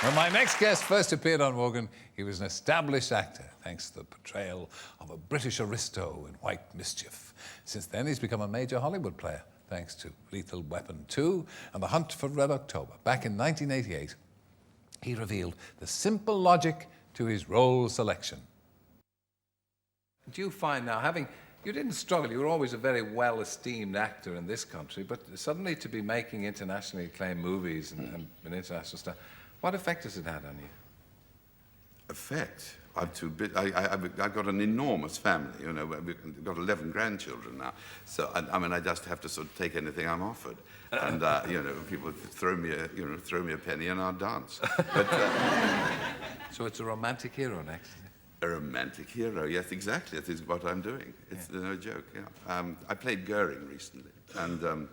When my next guest first appeared on Wogan, he was an established actor, thanks to the portrayal of a British aristo in White Mischief. Since then, he's become a major Hollywood player, thanks to Lethal Weapon 2 and The Hunt for Red October. Back in 1988, he revealed the simple logic to his role selection. Do you find now, you didn't struggle, you were always a very well-esteemed actor in this country, but suddenly to be making internationally acclaimed movies and international stuff, what effect has it had on you? Effect? I've got an enormous family, you know, we've got 11 grandchildren now, so I mean, I just have to sort of take anything I'm offered. And, you know, people throw me a penny and I'll dance. But, so it's a romantic hero next? A romantic hero, yes, exactly. That is what I'm doing. It's no joke, yeah. I played Goering recently, and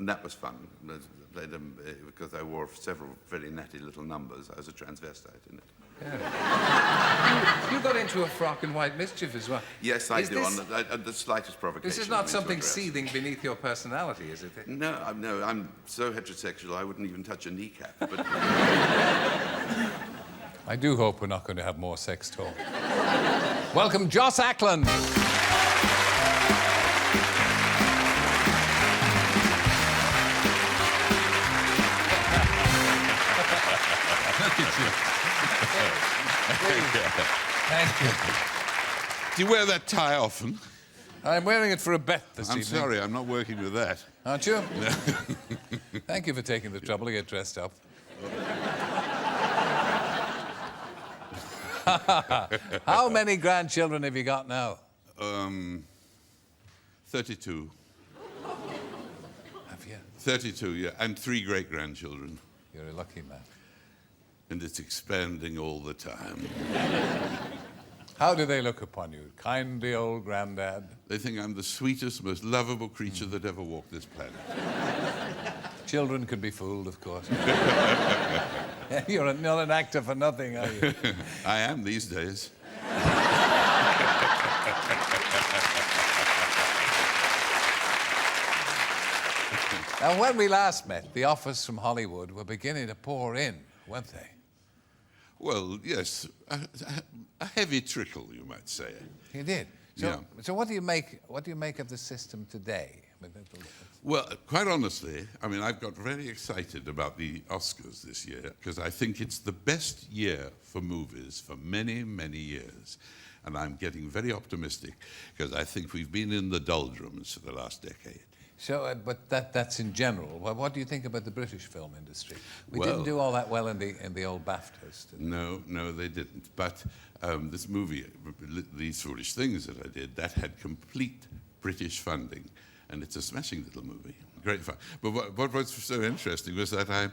that was fun. I played him because I wore several very natty little numbers. I was a transvestite in it. Yeah. You got into a frock in White Mischief as well. Yes, I do, on the slightest provocation. This is not something seething beneath your personality, is it? No, I'm so heterosexual I wouldn't even touch a kneecap. But I do hope we're not going to have more sex talk. Welcome, Joss Ackland. Look at you. Thank you. Do you wear that tie often? I'm wearing it for a bet this evening. I'm sorry, I'm not working with that. Aren't you? No. Thank you for taking the trouble to get dressed up. How many grandchildren have you got now? 32. Have you? 32, yeah, and 3 great-grandchildren. You're a lucky man. And it's expanding all the time. How do they look upon you? Kindly old granddad? They think I'm the sweetest, most lovable creature that ever walked this planet. Children can be fooled, of course. You're not an actor for nothing, are you? I am these days. Now, when we last met, the offers from Hollywood were beginning to pour in, weren't they? Well, yes, a heavy trickle, you might say. You did. So, yeah. So what do you make of the system today? Well, quite honestly, I mean, I've got very excited about the Oscars this year because I think it's the best year for movies for many, many years. And I'm getting very optimistic because I think we've been in the doldrums for the last decade. So, but that's in general. Well, what do you think about the British film industry? We didn't do all that well in the old BAFTAs, did we? No, they didn't. But this movie, These Foolish Things that I did, that had complete British funding. And it's a smashing little movie, great fun. But what was so interesting was that I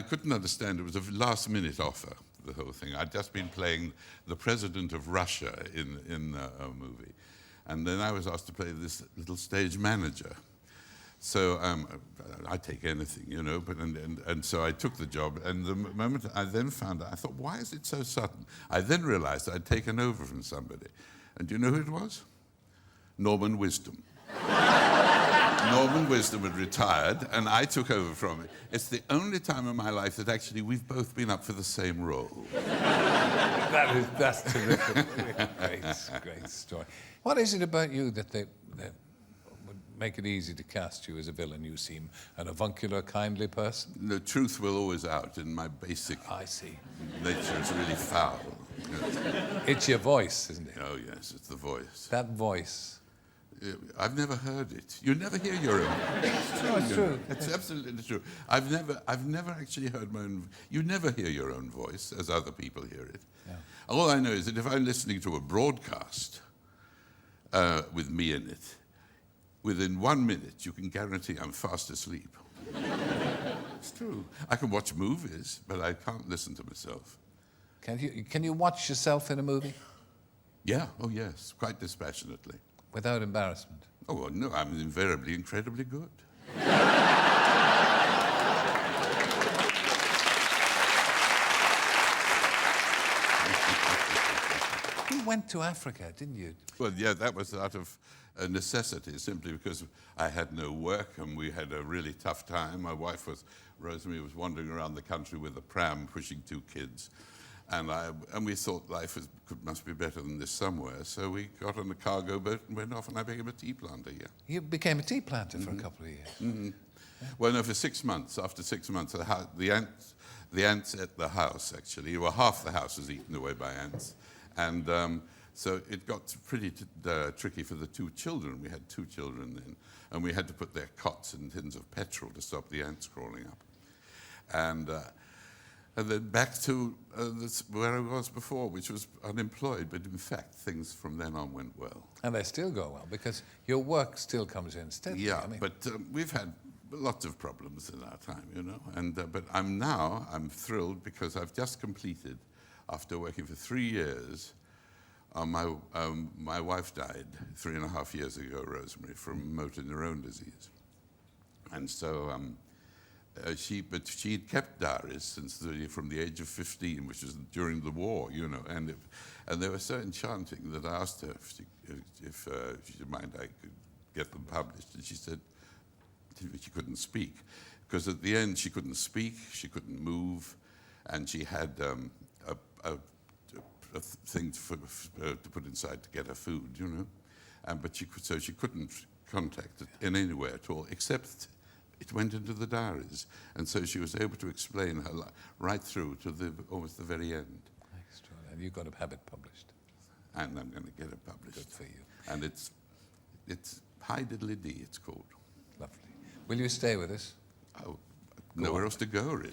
couldn't understand, it was a last-minute offer, the whole thing. I'd just been playing the president of Russia in a movie. And then I was asked to play this little stage manager. So I take anything, you know, and so I took the job. And the moment I then found out, I thought, why is it so sudden? I then realized I'd taken over from somebody. And do you know who it was? Norman Wisdom. Norman Wisdom had retired, and I took over from it. It's the only time in my life that actually we've both been up for the same role. That's terrific. Great story. What is it about you that would make it easy to cast you as a villain? You seem an avuncular, kindly person. The truth will always out in my basic nature. It's really foul. It's your voice, isn't it? Oh, yes, it's the voice. That voice. I've never heard it. You never hear your own. It's true. It's absolutely true. I've never actually heard my own. You never hear your own voice as other people hear it. Yeah. All I know is that if I'm listening to a broadcast with me in it, within 1 minute you can guarantee I'm fast asleep. It's true. I can watch movies, but I can't listen to myself. Can you watch yourself in a movie? Yeah. Oh yes, quite dispassionately. Without embarrassment? Oh, well, no, I'm invariably incredibly good. You went to Africa, didn't you? Well, yeah, that was out of a necessity, simply because I had no work and we had a really tough time. My wife Rosemary was wandering around the country with a pram pushing 2 kids. And we thought life must be better than this somewhere. So we got on a cargo boat and went off, and I became a tea planter, yeah. You became a tea planter for a couple of years. Mm-hmm. Well, no, for 6 months. After 6 months, the ants at the house, actually, well, half the house was eaten away by ants. And so it got pretty tricky for the 2 children. We had 2 children then. And we had to put their cots in tins of petrol to stop the ants crawling up. And then back to where I was before, which was unemployed. But in fact, things from then on went well. And they still go well, because your work still comes in steadily. Yeah, I mean. but we've had lots of problems in our time, you know. But I'm thrilled because I've just completed, after working for 3 years, my wife died 3.5 years ago, Rosemary, from motor neurone disease. And so she'd kept diaries from the age of 15, which was during the war, you know, and they were so enchanting that I asked her if she'd mind I could get them published, and she said she couldn't speak, because at the end she couldn't speak, she couldn't move, and she had a thing to put inside to get her food, you know, but she couldn't contact it in any way at all, except it went into the diaries, and so she was able to explain her right through to almost the very end. Extraordinary. And you've got to have it published. And I'm going to get it published. Good for you. And it's High Diddly Dee, it's called. Lovely. Will you stay with us? Oh, nowhere else to go, really.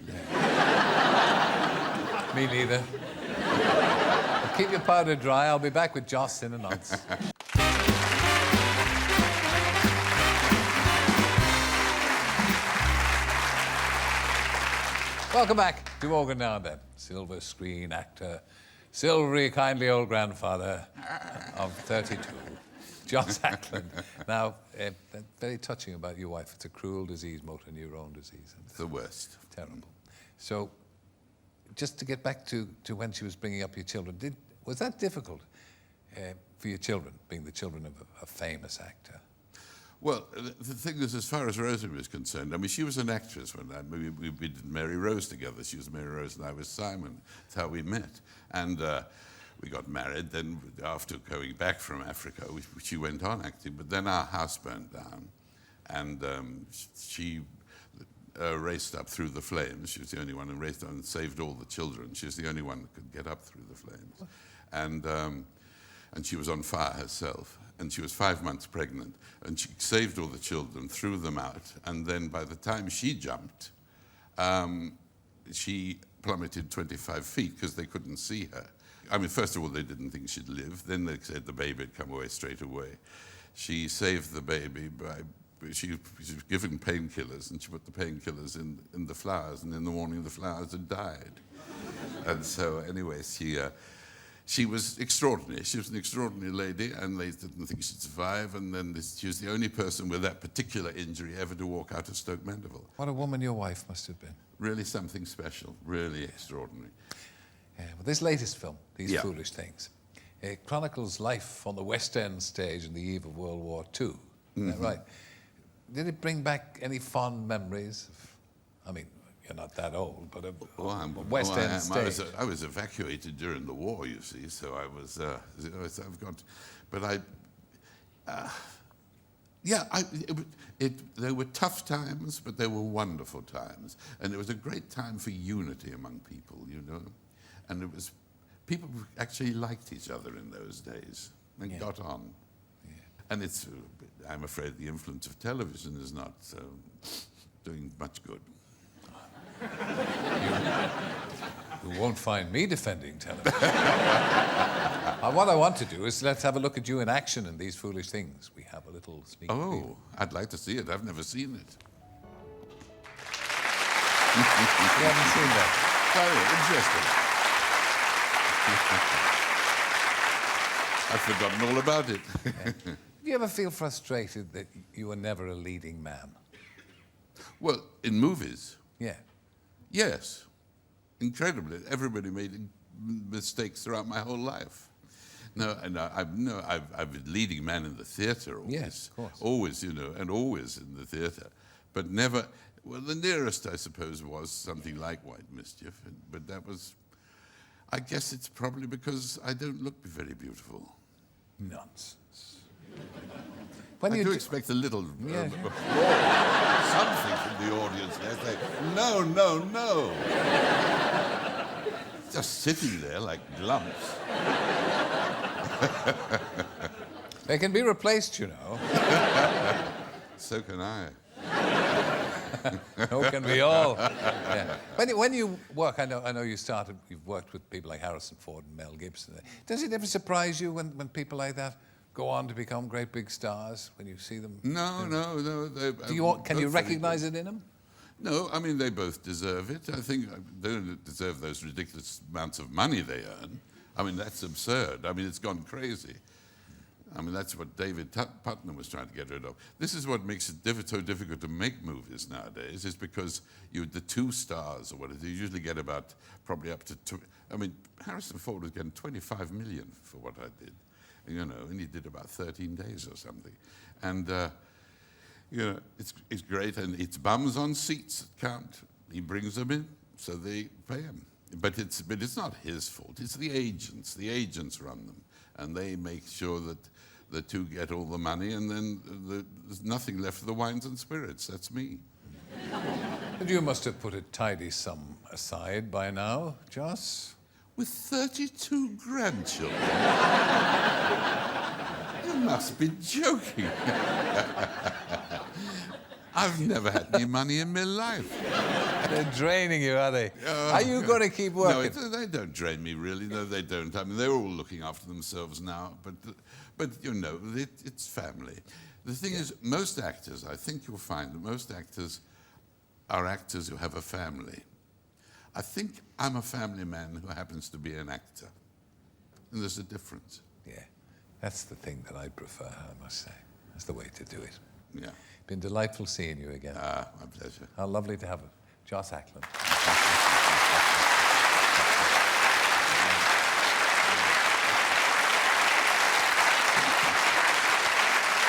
Me neither. Well, keep your powder dry. I'll be back with Joss in a nonce. Welcome back to Wogan Now and Then. Silver screen actor, silvery, kindly old grandfather of 32, Joss Ackland. Now, very touching about your wife. It's a cruel disease, motor neurone disease. It's the worst. Terrible. So, just to get back to when she was bringing up your children, was that difficult for your children, being the children of a famous actor? Well, the thing is, as far as Rosemary was concerned, I mean, she was an actress when we did Mary Rose together. She was Mary Rose and I was Simon. That's how we met. And we got married. Then after going back from Africa, she went on acting. But then our house burned down. And she raced up through the flames. She was the only one who raced up and saved all the children. She was the only one that could get up through the flames. And she was on fire herself. And she was 5 months pregnant, and she saved all the children, threw them out, and then by the time she jumped, she plummeted 25 feet because they couldn't see her. I mean, first of all, they didn't think she'd live. Then they said the baby had come away straight away. She saved the baby by, she was given painkillers, and she put the painkillers in the flowers, and in the morning the flowers had died. And so anyway, she was extraordinary. She was an extraordinary lady, and they didn't think she'd survive. And then she was the only person with that particular injury ever to walk out of Stoke Mandeville. What a woman your wife must have been. Really something special, really extraordinary. Yeah, well, this latest film, These Foolish Things, it chronicles life on the West End stage in the eve of World War II. Is that right? Did it bring back any fond memories I mean, you're not that old, but West End stage. I was evacuated during the war, you see, so I've got, but there were tough times, but there were wonderful times, and it was a great time for unity among people, you know, and people actually liked each other in those days and got on. Yeah. And I'm afraid the influence of television is not doing much good. You won't find me defending television. What I want to do is let's have a look at you in action in These Foolish Things. We have a little sneak peek. I'd like to see it. I've never seen it. You haven't seen that? Very interesting. I've forgotten all about it. Do you ever feel frustrated that you were never a leading man? Well, in movies. Yeah. Yes. Incredibly. Everybody made mistakes throughout my whole life. No, and I've been leading man in the theatre always. Yes, of course. Always, and always in the theatre. But never, well, the nearest, I suppose, was something like White Mischief. But that was, I guess it's probably because I don't look very beautiful. Nonsense. I do expect a little applause, something from the audience. They say, no, no, no. Just sitting there like lumps. They can be replaced, you know. So can I. So can we all. Yeah. When you work, I know you've worked with people like Harrison Ford and Mel Gibson. Does it ever surprise you when people like that go on to become great big stars, when you see them? No. Can you recognize it in them? No, I mean, they both deserve it. I think they don't deserve those ridiculous amounts of money they earn. I mean, that's absurd. I mean, it's gone crazy. I mean, that's what David Putnam was trying to get rid of. This is what makes it so difficult to make movies nowadays, is because the two stars or whatever, you usually get about probably up to I mean, Harrison Ford was getting 25 million for what I did, and he did about 13 days or something. And, it's great, and it's bums on seats that count. He brings them in, so they pay him. But it's not his fault. It's the agents. The agents run them, and they make sure that the two get all the money, and then there's nothing left for the wines and spirits. That's me. But you must have put a tidy sum aside by now, Joss. With 32 grandchildren? You must be joking. I've never had any money in my life. They're draining you, are they? Are you going to keep working? No, they don't drain me, really. No, they don't. I mean, they're all looking after themselves now. But it's family. The thing is, most actors, I think you'll find that most actors are actors who have a family. I think I'm a family man who happens to be an actor. And there's a difference. Yeah, that's the thing that I prefer, I must say. That's the way to do it. Yeah. Been delightful seeing you again. My pleasure. How lovely to have Joss Ackland.